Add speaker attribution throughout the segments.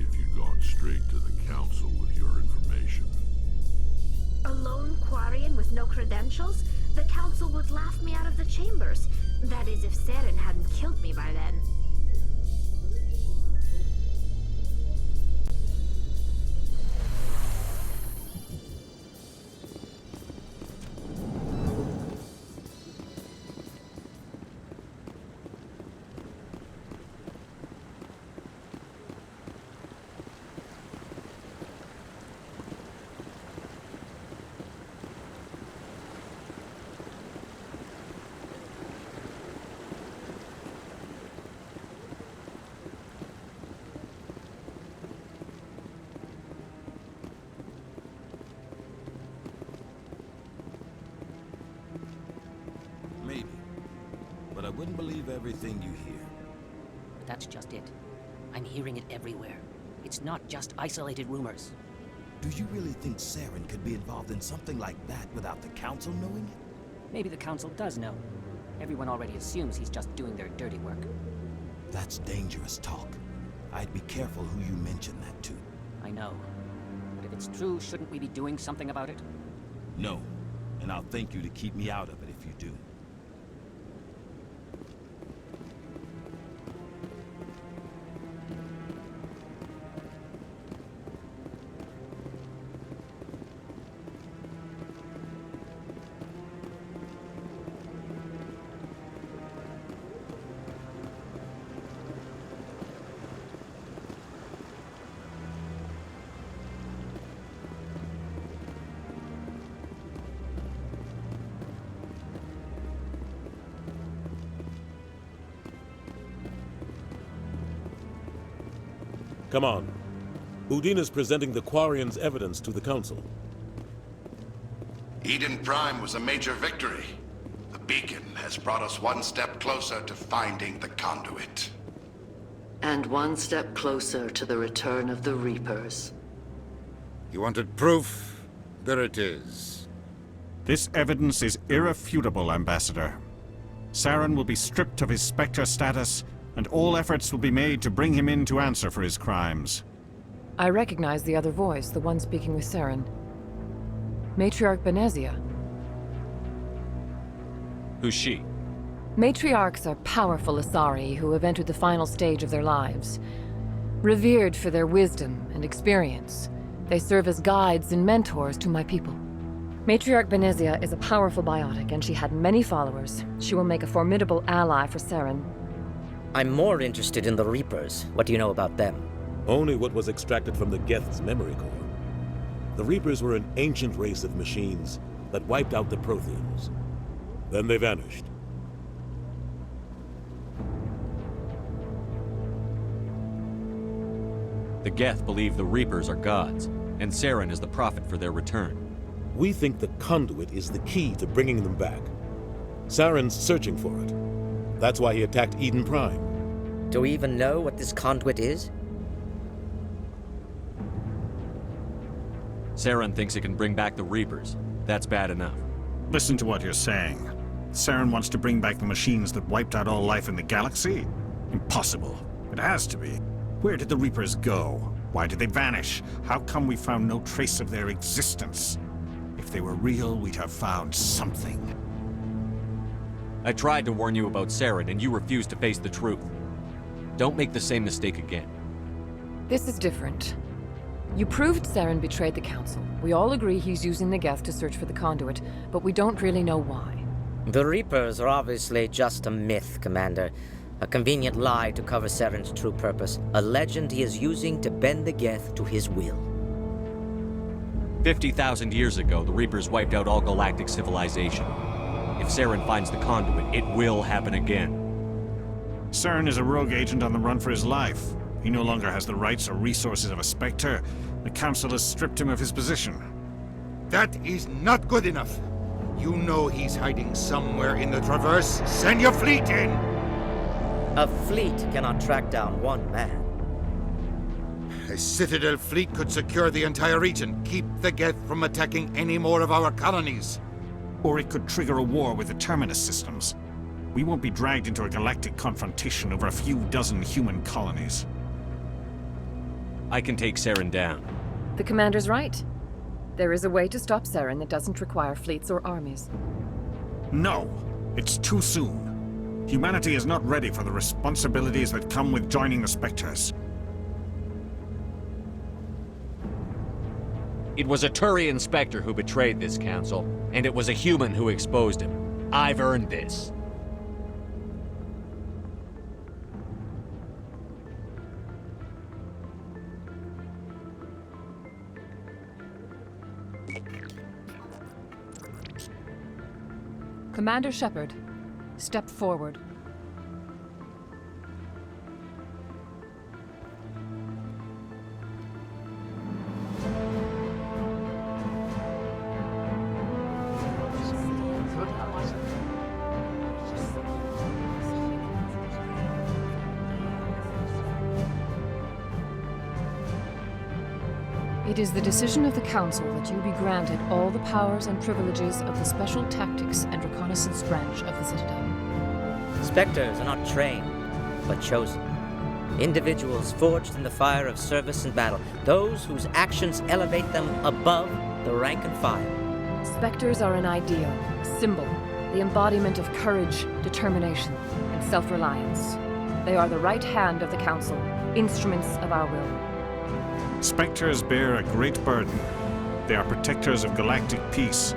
Speaker 1: if you'd gone straight to the Council with your information.
Speaker 2: A lone Quarian with no credentials? The Council would laugh me out of the chambers. That is, if Saren hadn't killed me by then.
Speaker 3: Maybe. But I wouldn't believe everything you hear.
Speaker 4: That's just it. I'm hearing it everywhere. It's not just isolated rumors.
Speaker 3: Do you really think Saren could be involved in something like that without the Council knowing it?
Speaker 4: Maybe the Council does know. Everyone already assumes he's just doing their dirty work.
Speaker 3: That's dangerous talk. I'd be careful who you mention that to.
Speaker 4: I know. But if it's true, shouldn't we be doing something about it?
Speaker 3: No. And I'll thank you to keep me out of it if you do.
Speaker 5: Come on. Udina's presenting the Quarians' evidence to the Council.
Speaker 6: Eden Prime was a major victory. The beacon has brought us one step closer to finding the conduit.
Speaker 7: And one step closer to the return of the Reapers.
Speaker 8: You wanted proof? There it is.
Speaker 9: This evidence is irrefutable, Ambassador. Saren will be stripped of his Spectre status, and all efforts will be made to bring him in to answer for his crimes.
Speaker 10: I recognize the other voice, the one speaking with Saren. Matriarch Benezia.
Speaker 11: Who's she?
Speaker 10: Matriarchs are powerful Asari who have entered the final stage of their lives. Revered for their wisdom and experience, they serve as guides and mentors to my people. Matriarch Benezia is a powerful biotic, and she had many followers. She will make a formidable ally for Saren.
Speaker 4: I'm more interested in the Reapers. What do you know about them?
Speaker 5: Only what was extracted from the Geth's memory core. The Reapers were an ancient race of machines that wiped out the Protheans. Then they vanished.
Speaker 11: The Geth believe the Reapers are gods, and Saren is the prophet for their return.
Speaker 5: We think the conduit is the key to bringing them back. Saren's searching for it. That's why he attacked Eden Prime.
Speaker 4: Do we even know what this conduit is?
Speaker 11: Saren thinks it can bring back the Reapers. That's bad enough.
Speaker 9: Listen to what you're saying. Saren wants to bring back the machines that wiped out all life in the galaxy? Impossible. It has to be. Where did the Reapers go? Why did they vanish? How come we found no trace of their existence? If they were real, we'd have found something.
Speaker 11: I tried to warn you about Saren, and you refused to face the truth. Don't make the same mistake again.
Speaker 10: This is different. You proved Saren betrayed the Council. We all agree he's using the Geth to search for the conduit, but we don't really know why.
Speaker 4: The Reapers are obviously just a myth, Commander. A convenient lie to cover Saren's true purpose. A legend he is using to bend the Geth to his will.
Speaker 11: 50,000 years ago, the Reapers wiped out all galactic civilization. If Saren finds the conduit, it will happen again.
Speaker 9: Saren is a rogue agent on the run for his life. He no longer has the rights or resources of a Spectre. The Council has stripped him of his position.
Speaker 8: That is not good enough. You know he's hiding somewhere in the Traverse. Send your fleet in!
Speaker 4: A fleet cannot track down one man.
Speaker 8: A Citadel fleet could secure the entire region, keep the Geth from attacking any more of our colonies.
Speaker 9: Or it could trigger a war with the Terminus systems. We won't be dragged into a galactic confrontation over a few dozen human colonies.
Speaker 11: I can take Saren down.
Speaker 10: The commander's right. There is a way to stop Saren that doesn't require fleets or armies.
Speaker 9: No, it's too soon. Humanity is not ready for the responsibilities that come with joining the Spectres.
Speaker 11: It was a Turian Spectre who betrayed this council, and it was a human who exposed him. I've earned this.
Speaker 10: Commander Shepard, step forward. It is the decision of the Council that you be granted all the powers and privileges of the Special Tactics and Reconnaissance branch of the Citadel.
Speaker 4: Spectres are not trained, but chosen. Individuals forged in the fire of service and battle, those whose actions elevate them above the rank and file.
Speaker 10: Spectres are an ideal, a symbol, the embodiment of courage, determination, and self-reliance. They are the right hand of the Council, instruments of our will.
Speaker 9: Spectres bear a great burden. They are protectors of galactic peace,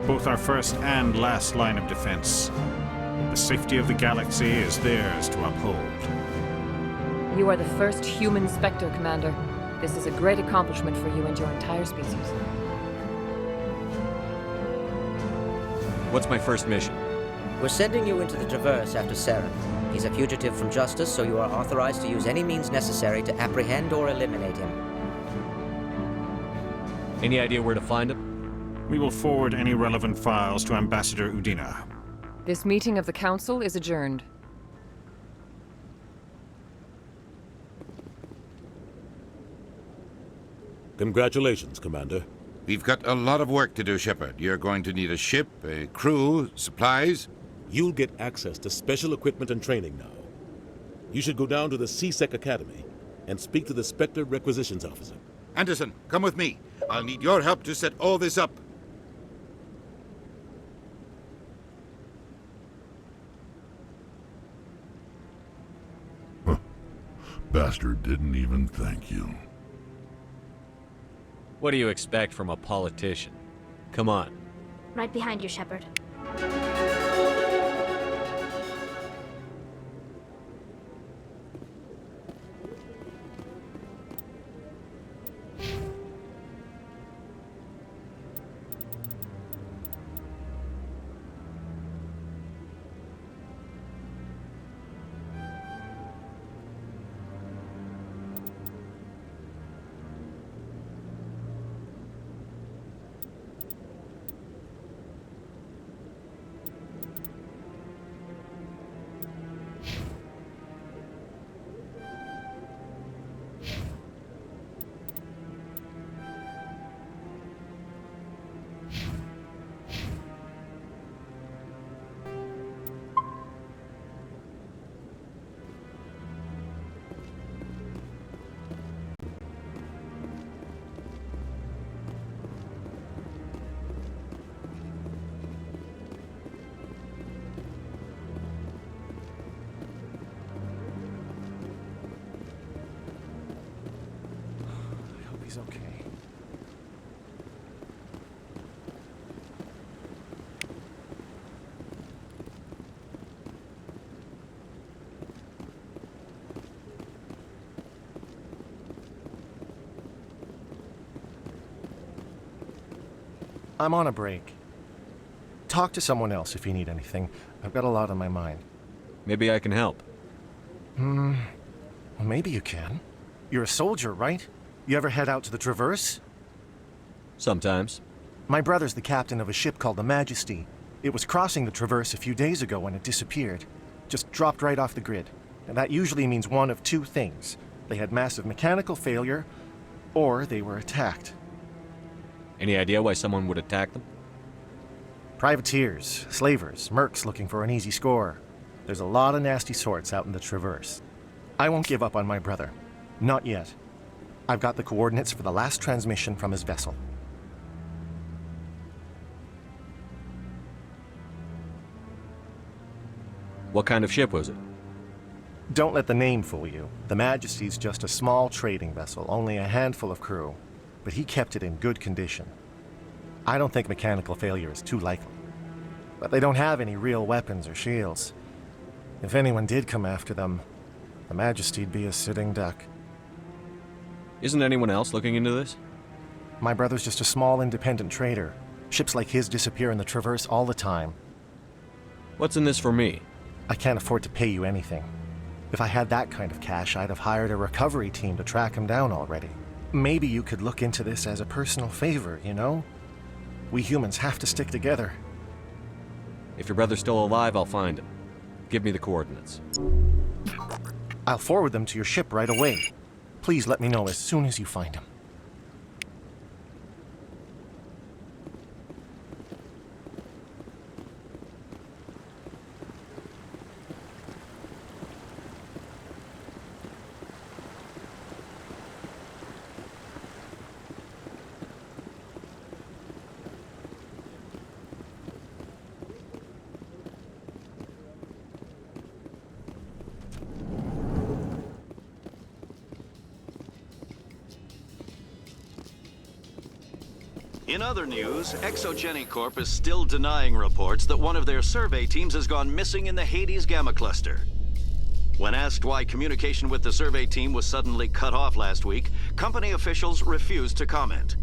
Speaker 9: both our first and last line of defense. The safety of the galaxy is theirs to uphold.
Speaker 10: You are the first human Spectre, Commander. This is a great accomplishment for you and your entire species.
Speaker 11: What's my first mission?
Speaker 4: We're sending you into the Traverse after Saren. He's a fugitive from justice, so you are authorized to use any means necessary to apprehend or eliminate him.
Speaker 11: Any idea where to find him?
Speaker 9: We will forward any relevant files to Ambassador Udina.
Speaker 10: This meeting of the Council is adjourned.
Speaker 5: Congratulations, Commander.
Speaker 8: We've got a lot of work to do, Shepard. You're going to need a ship, a crew, supplies.
Speaker 5: You'll get access to special equipment and training now. You should go down to the CSEC Academy and speak to the Spectre Requisitions Officer.
Speaker 8: Anderson, come with me. I'll need your help to set all this up.
Speaker 1: Bastard didn't even thank you.
Speaker 11: What do you expect from a politician? Come on.
Speaker 2: Right behind you, Shepard.
Speaker 12: He's okay. I'm on a break. Talk to someone else if you need anything. I've got a lot on my mind.
Speaker 11: Maybe I can help.
Speaker 12: Well, maybe you can. You're a soldier, right? You ever head out to the Traverse?
Speaker 11: Sometimes.
Speaker 12: My brother's the captain of a ship called the Majesty. It was crossing the Traverse a few days ago when it disappeared. Just dropped right off the grid. And that usually means one of two things. They had massive mechanical failure, or they were attacked.
Speaker 11: Any idea why someone would attack them?
Speaker 12: Privateers, slavers, mercs looking for an easy score. There's a lot of nasty sorts out in the Traverse. I won't give up on my brother. Not yet. I've got the coordinates for the last transmission from his vessel.
Speaker 11: What kind of ship was it?
Speaker 12: Don't let the name fool you. The Majesty's just a small trading vessel, only a handful of crew. But he kept it in good condition. I don't think mechanical failure is too likely. But they don't have any real weapons or shields. If anyone did come after them, the Majesty'd be a sitting duck.
Speaker 11: Isn't anyone else looking into this?
Speaker 12: My brother's just a small independent trader. Ships like his disappear in the Traverse all the time.
Speaker 11: What's in this for me?
Speaker 12: I can't afford to pay you anything. If I had that kind of cash, I'd have hired a recovery team to track him down already. Maybe you could look into this as a personal favor, you know? We humans have to stick together.
Speaker 11: If your brother's still alive, I'll find him. Give me the coordinates.
Speaker 12: I'll forward them to your ship right away. Please let me know as soon as you find him.
Speaker 13: In other news, Exogeny Corp is still denying reports that one of their survey teams has gone missing in the Hades Gamma Cluster. When asked why communication with the survey team was suddenly cut off last week, company officials refused to comment.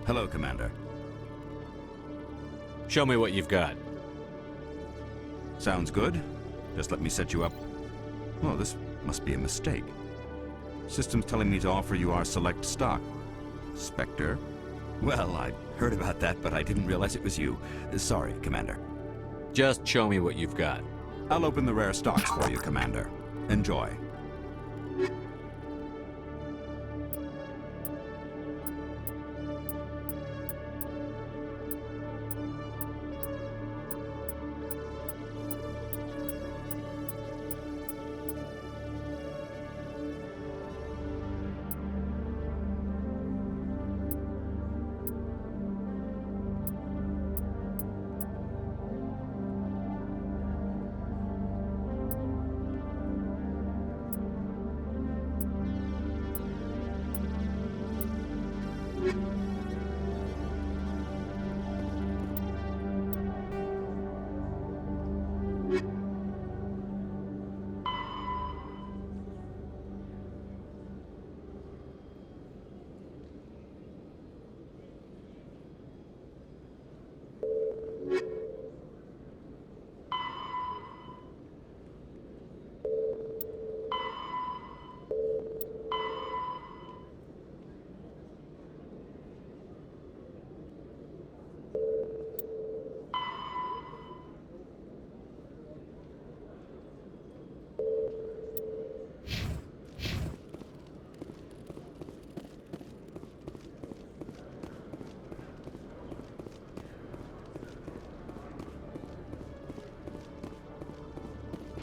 Speaker 14: Hello, Commander.
Speaker 11: Show me what you've got.
Speaker 14: Sounds good. Just let me set you up. Oh, this must be a mistake. System's telling me to offer you our select stock. Spectre? Well, I heard about that, but I didn't realize it was you. Sorry, Commander.
Speaker 11: Just show me what you've got.
Speaker 14: I'll open the rare stocks for you, Commander. Enjoy.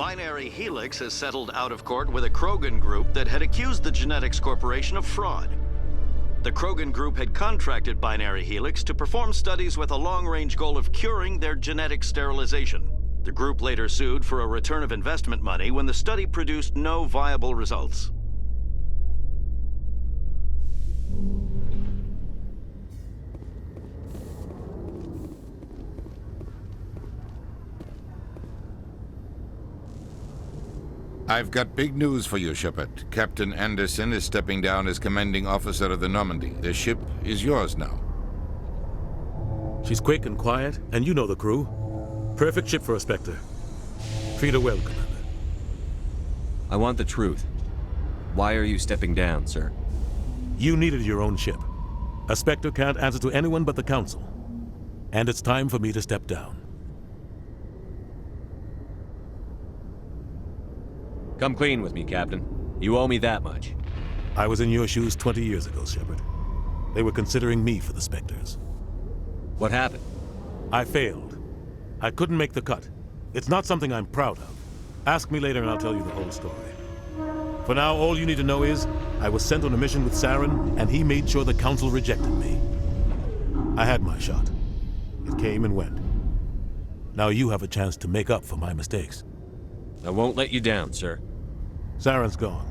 Speaker 13: Binary Helix has settled out of court with a Krogan group that had accused the Genetics Corporation of fraud. The Krogan group had contracted Binary Helix to perform studies with a long-range goal of curing their genetic sterilization. The group later sued for a return of investment money when the study produced no viable results.
Speaker 8: I've got big news for you, Shepard. Captain Anderson is stepping down as commanding officer of the Normandy. The ship is yours now.
Speaker 5: She's quick and quiet, and you know the crew. Perfect ship for a Spectre. Treat her well, Commander.
Speaker 11: I want the truth. Why are you stepping down, sir?
Speaker 5: You needed your own ship. A Spectre can't answer to anyone but the Council. And it's time for me to step down.
Speaker 11: Come clean with me, Captain. You owe me that much.
Speaker 5: I was in your shoes 20 years ago, Shepard. They were considering me for the Spectres.
Speaker 11: What happened?
Speaker 5: I failed. I couldn't make the cut. It's not something I'm proud of. Ask me later and I'll tell you the whole story. For now, all you need to know is, I was sent on a mission with Saren, and he made sure the Council rejected me. I had my shot. It came and went. Now you have a chance to make up for my mistakes.
Speaker 11: I won't let you down, sir.
Speaker 5: Saren's gone.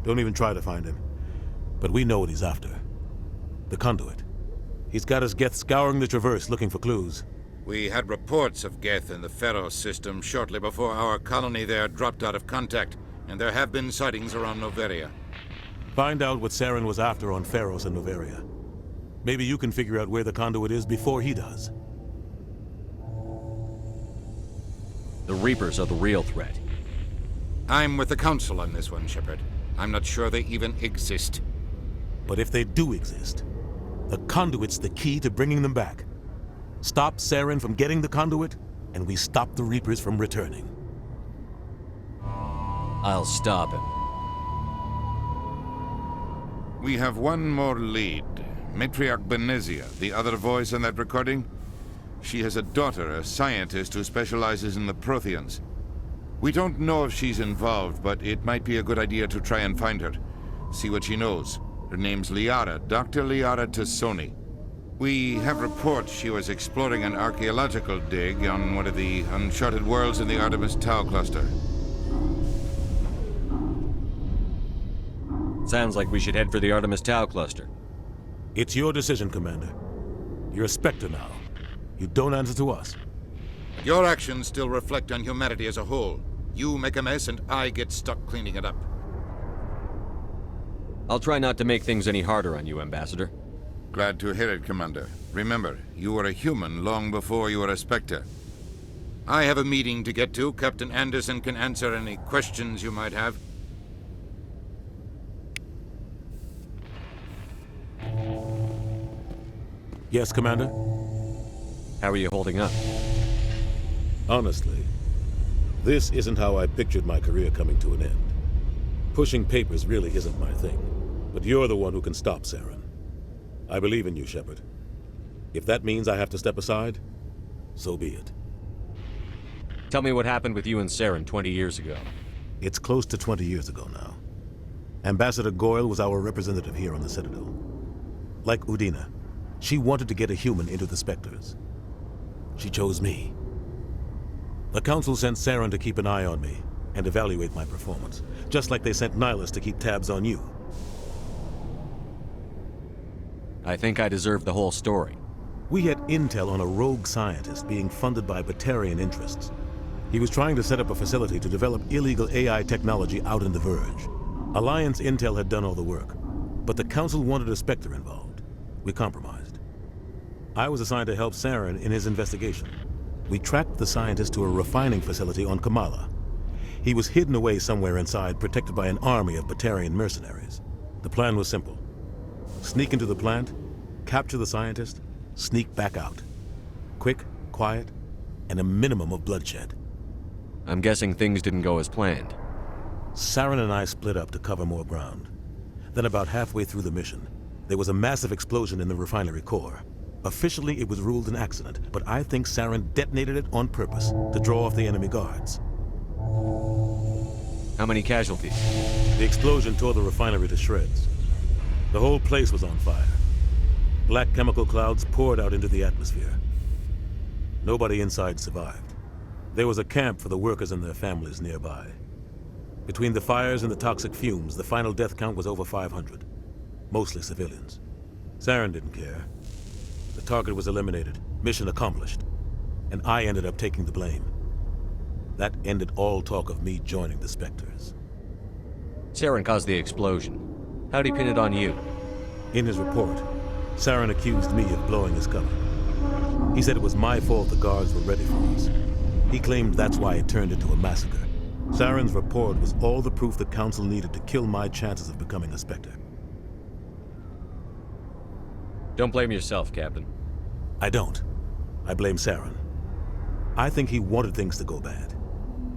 Speaker 5: Don't even try to find him. But we know what he's after. The conduit. He's got his Geth scouring the Traverse looking for clues.
Speaker 8: We had reports of Geth in the Pharos system shortly before our colony there dropped out of contact, and there have been sightings around Noveria.
Speaker 5: Find out what Saren was after on Pharos and Noveria. Maybe you can figure out where the conduit is before he does.
Speaker 11: The Reapers are the real threat.
Speaker 8: I'm with the Council on this one, Shepard. I'm not sure they even exist.
Speaker 5: But if they do exist, the conduit's the key to bringing them back. Stop Saren from getting the conduit, and we stop the Reapers from returning.
Speaker 11: I'll stop him.
Speaker 8: We have one more lead. Matriarch Benezia, the other voice on that recording. She has a daughter, a scientist who specializes in the Protheans. We don't know if she's involved, but it might be a good idea to try and find her. See what she knows. Her name's Liara, Dr. Liara Tassoni. We have reports she was exploring an archaeological dig on one of the uncharted worlds in the Artemis Tau cluster.
Speaker 11: Sounds like we should head for the Artemis Tau cluster.
Speaker 5: It's your decision, Commander. You're a Spectre now. You don't answer to us.
Speaker 8: Your actions still reflect on humanity as a whole. You make a mess and I get stuck cleaning it up.
Speaker 11: I'll try not to make things any harder on you, Ambassador.
Speaker 8: Glad to hear it, Commander. Remember, you were a human long before you were a Spectre. I have a meeting to get to. Captain Anderson can answer any questions you might have.
Speaker 5: Yes, Commander?
Speaker 11: How are you holding up?
Speaker 5: Honestly, this isn't how I pictured my career coming to an end. Pushing papers really isn't my thing, but you're the one who can stop Saren. I believe in you, Shepard. If that means I have to step aside, so be it.
Speaker 11: Tell me what happened with you and Saren 20 years ago.
Speaker 5: It's close to 20 years ago now. Ambassador Goyle was our representative here on the Citadel. Like Udina, she wanted to get a human into the Spectres. She chose me. The Council sent Saren to keep an eye on me and evaluate my performance, just like they sent Nihilus to keep tabs on you.
Speaker 11: I think I deserve the whole story.
Speaker 5: We had intel on a rogue scientist being funded by Batarian interests. He was trying to set up a facility to develop illegal AI technology out in the Verge. Alliance intel had done all the work, but the Council wanted a Spectre involved. We compromised. I was assigned to help Saren in his investigation. We tracked the scientist to a refining facility on Kamala. He was hidden away somewhere inside, protected by an army of Batarian mercenaries. The plan was simple. Sneak into the plant, capture the scientist, sneak back out. Quick, quiet, and a minimum of bloodshed.
Speaker 11: I'm guessing things didn't go as planned.
Speaker 5: Saren and I split up to cover more ground. Then about halfway through the mission, there was a massive explosion in the refinery core. Officially, it was ruled an accident, but I think Saren detonated it on purpose to draw off the enemy guards.
Speaker 11: How many casualties?
Speaker 5: The explosion tore the refinery to shreds. The whole place was on fire. Black chemical clouds poured out into the atmosphere. Nobody inside survived. There was a camp for the workers and their families nearby. Between the fires and the toxic fumes, the final death count was over 500. Mostly civilians. Saren didn't care. The target was eliminated, mission accomplished. And I ended up taking the blame. That ended all talk of me joining the Spectres.
Speaker 11: Saren caused the explosion. How'd he pin it on you?
Speaker 5: In his report, Saren accused me of blowing his cover. He said it was my fault the guards were ready for us. He claimed that's why it turned into a massacre. Saren's report was all the proof the Council needed to kill my chances of becoming a Spectre.
Speaker 11: Don't blame yourself, Captain.
Speaker 5: I don't. I blame Saren. I think he wanted things to go bad.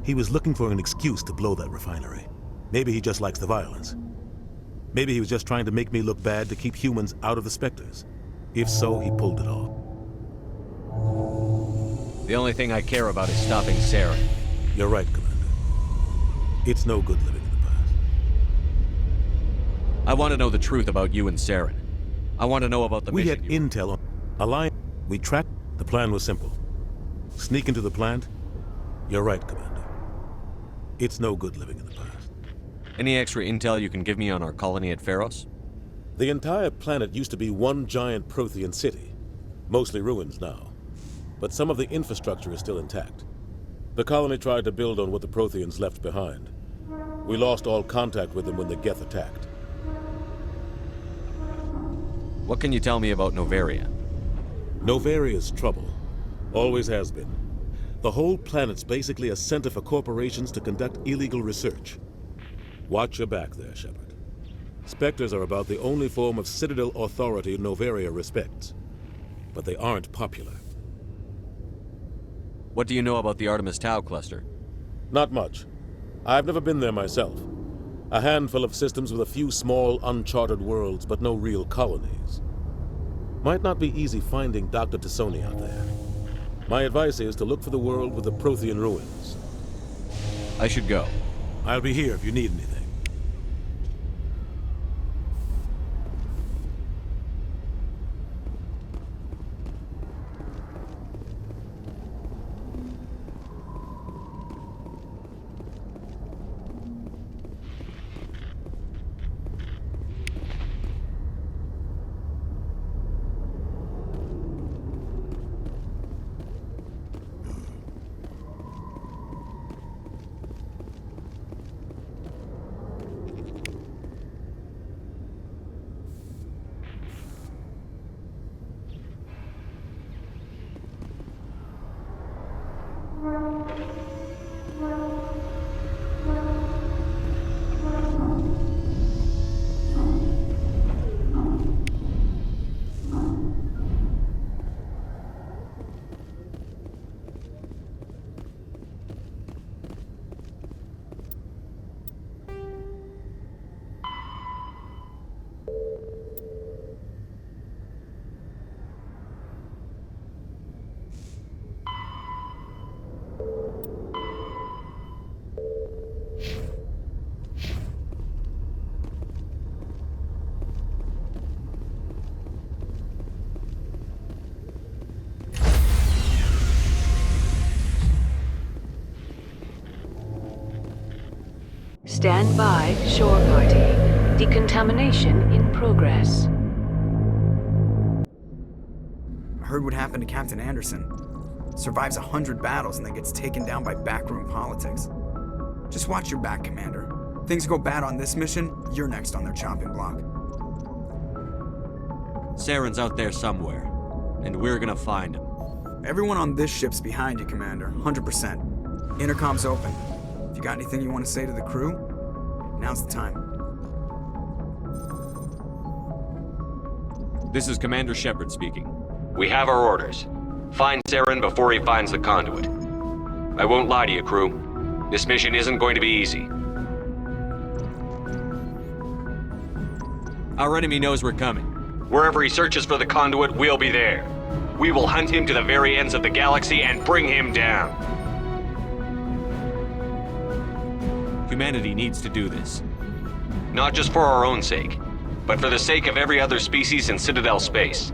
Speaker 5: He was looking for an excuse to blow that refinery. Maybe he just likes the violence. Maybe he was just trying to make me look bad to keep humans out of the Spectres. If so, he pulled it off.
Speaker 11: The only thing I care about is stopping Saren.
Speaker 5: You're right, Commander. It's no good living in the past.
Speaker 11: I want to know the truth about you and Saren. I want to know about the
Speaker 5: We
Speaker 11: mission
Speaker 5: had intel on Alliance. We tracked. The plan was simple. Sneak into the plant. You're right, Commander. It's no good living in the past.
Speaker 11: Any extra intel you can give me on our colony at Pharos?
Speaker 5: The entire planet used to be one giant Prothean city. Mostly ruins now. But some of the infrastructure is still intact. The colony tried to build on what the Protheans left behind. We lost all contact with them when the Geth attacked.
Speaker 11: What can you tell me about Novaria?
Speaker 5: Novaria's trouble. Always has been. The whole planet's basically a center for corporations to conduct illegal research. Watch your back there, Shepard. Spectres are about the only form of Citadel authority Novaria respects. But they aren't popular.
Speaker 11: What do you know about the Artemis Tau cluster?
Speaker 5: Not much. I've never been there myself. A handful of systems with a few small, uncharted worlds, but no real colonies. Might not be easy finding Dr. Tassoni out there. My advice is to look for the world with the Prothean ruins.
Speaker 11: I should go.
Speaker 5: I'll be here if you need anything.
Speaker 15: Stand by, shore party. Decontamination in progress.
Speaker 16: I heard what happened to Captain Anderson. Survives 100 battles and then gets taken down by backroom politics. Just watch your back, Commander. Things go bad on this mission, you're next on their chopping block.
Speaker 11: Saren's out there somewhere, and we're gonna find him.
Speaker 16: Everyone on this ship's behind you, Commander. 100%. Intercom's open. If you got anything you want to say to the crew, now's the time.
Speaker 11: This is Commander Shepard speaking. We have our orders. Find Saren before he finds the conduit. I won't lie to you, crew. This mission isn't going to be easy. Our enemy knows we're coming. Wherever he searches for the conduit, we'll be there. We will hunt him to the very ends of the galaxy and bring him down. Humanity needs to do this. Not just for our own sake, but for the sake of every other species in Citadel space.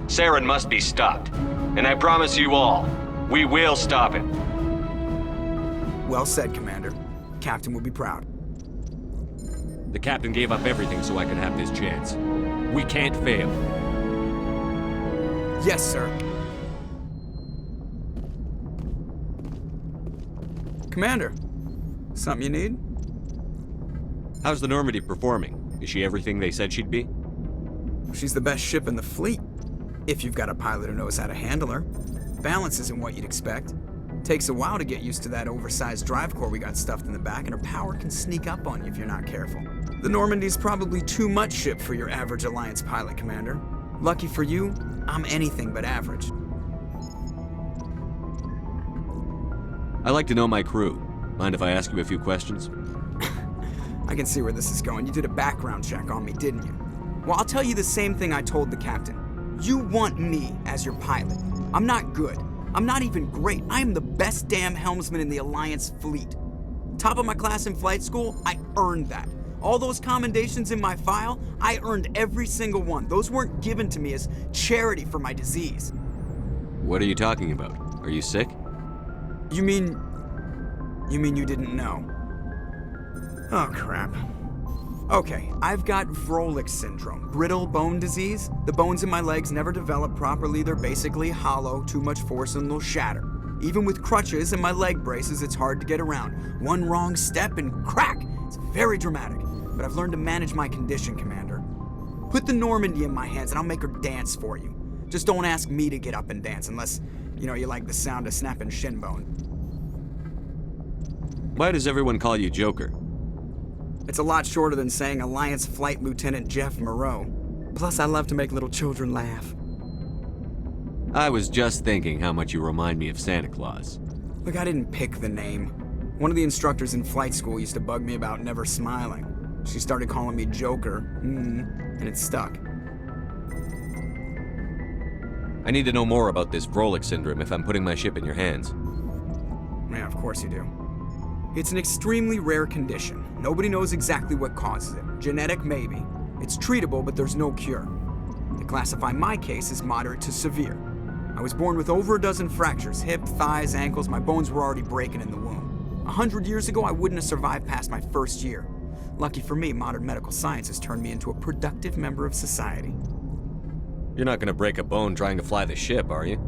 Speaker 11: Saren must be stopped. And I promise you all, we will stop him.
Speaker 16: Well said, Commander. Captain will be proud.
Speaker 11: The captain gave up everything so I could have this chance. We can't fail.
Speaker 16: Yes, sir. Commander, something you need?
Speaker 11: How's the Normandy performing? Is she everything they said she'd be?
Speaker 16: She's the best ship in the fleet. If you've got a pilot who knows how to handle her. Balance isn't what you'd expect. Takes a while to get used to that oversized drive core we got stuffed in the back, and her power can sneak up on you if you're not careful. The Normandy's probably too much ship for your average Alliance pilot, Commander. Lucky for you, I'm anything but average.
Speaker 11: I like to know my crew. Mind if I ask you a few questions?
Speaker 16: I can see where this is going. You did a background check on me, didn't you? Well, I'll tell you the same thing I told the captain. You want me as your pilot. I'm not good. I'm not even great. I am the best damn helmsman in the Alliance fleet. Top of my class in flight school, I earned that. All those commendations in my file, I earned every single one. Those weren't given to me as charity for my disease.
Speaker 11: What are you talking about? Are you sick?
Speaker 16: You mean you didn't know? Oh, crap. Okay, I've got Vrolik syndrome, brittle bone disease. The bones in my legs never develop properly. They're basically hollow, too much force and they'll shatter. Even with crutches and my leg braces, it's hard to get around. One wrong step and crack! It's very dramatic, but I've learned to manage my condition, Commander. Put the Normandy in my hands and I'll make her dance for you. Just don't ask me to get up and dance unless, you like the sound of snapping shin bone.
Speaker 11: Why does everyone call you Joker?
Speaker 16: It's a lot shorter than saying Alliance Flight Lieutenant Jeff Moreau. Plus, I love to make little children laugh.
Speaker 11: I was just thinking how much you remind me of Santa Claus.
Speaker 16: Look, I didn't pick the name. One of the instructors in flight school used to bug me about never smiling. She started calling me Joker, and it stuck.
Speaker 11: I need to know more about this Vrolik syndrome if I'm putting my ship in your hands.
Speaker 16: Yeah, of course you do. It's an extremely rare condition. Nobody knows exactly what causes it. Genetic, maybe. It's treatable, but there's no cure. They classify my case as moderate to severe. I was born with over a dozen fractures, hip, thighs, ankles. My bones were already breaking in the womb. 100 years ago, I wouldn't have survived past my first year. Lucky for me, modern medical science has turned me into a productive member of society.
Speaker 11: You're not gonna break a bone trying to fly the ship, are you?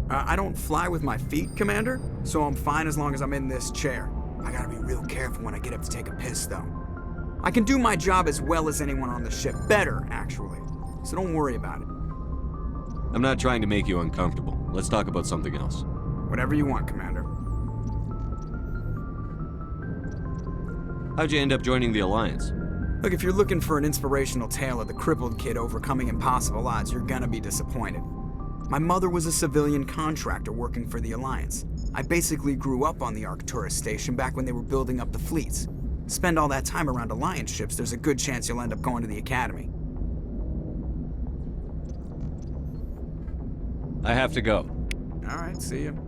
Speaker 16: I don't fly with my feet, Commander, so I'm fine as long as I'm in this chair. I gotta be real careful when I get up to take a piss, though. I can do my job as well as anyone on the ship. Better, actually. So don't worry about it.
Speaker 11: I'm not trying to make you uncomfortable. Let's talk about something else.
Speaker 16: Whatever you want, Commander.
Speaker 11: How'd you end up joining the Alliance?
Speaker 16: Look, if you're looking for an inspirational tale of the crippled kid overcoming impossible odds, you're gonna be disappointed. My mother was a civilian contractor working for the Alliance. I basically grew up on the Arcturus station back when they were building up the fleets. Spend all that time around Alliance ships, there's a good chance you'll end up going to the Academy.
Speaker 11: I have to go.
Speaker 16: All right, see you.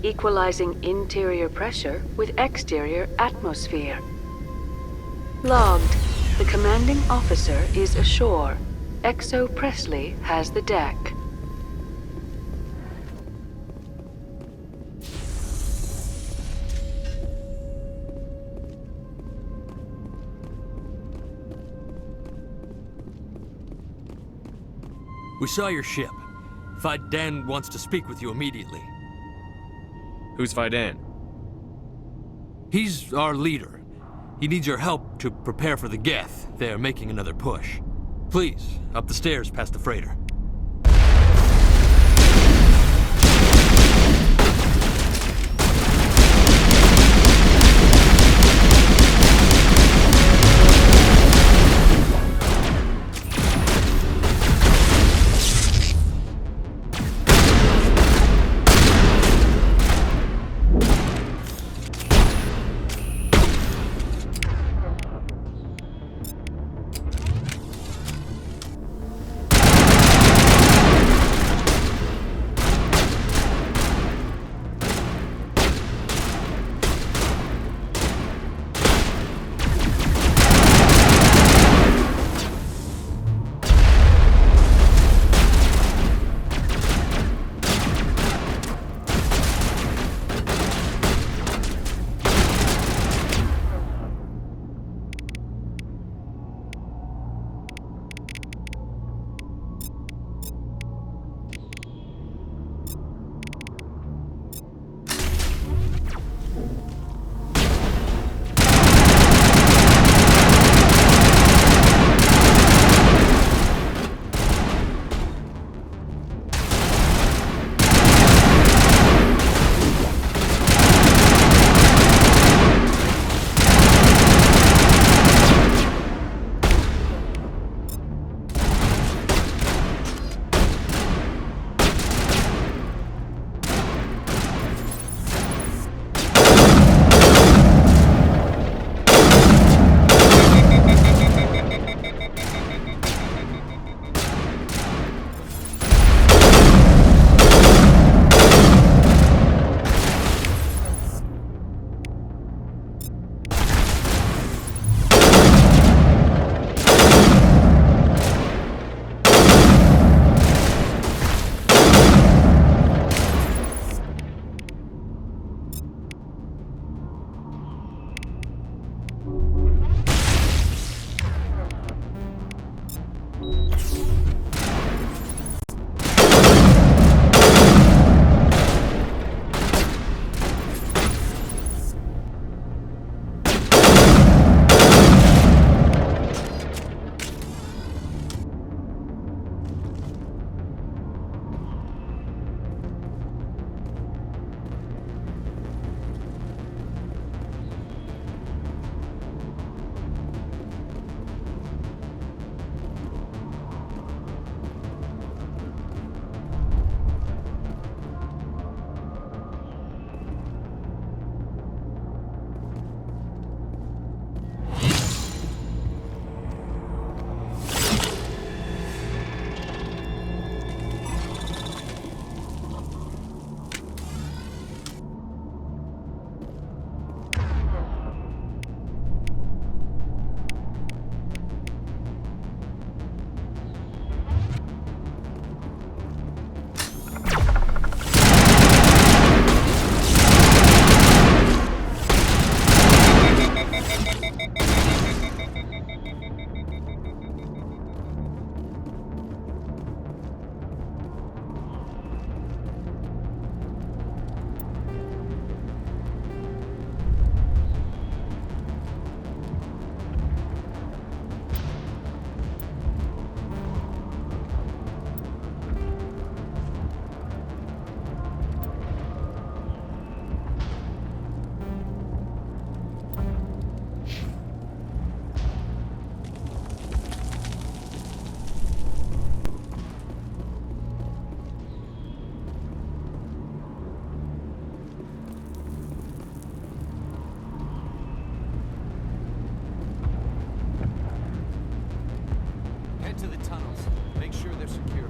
Speaker 15: equalizing interior pressure with exterior atmosphere. Logged. The commanding officer is ashore. Exo Presley has the deck.
Speaker 17: We saw your ship. Fidan wants to speak with you immediately.
Speaker 18: Who's Fidan?
Speaker 17: He's our leader. He needs your help to prepare for the Geth. They're making another push. Please, up the stairs past the freighter. Head to the tunnels. Make sure they're secure.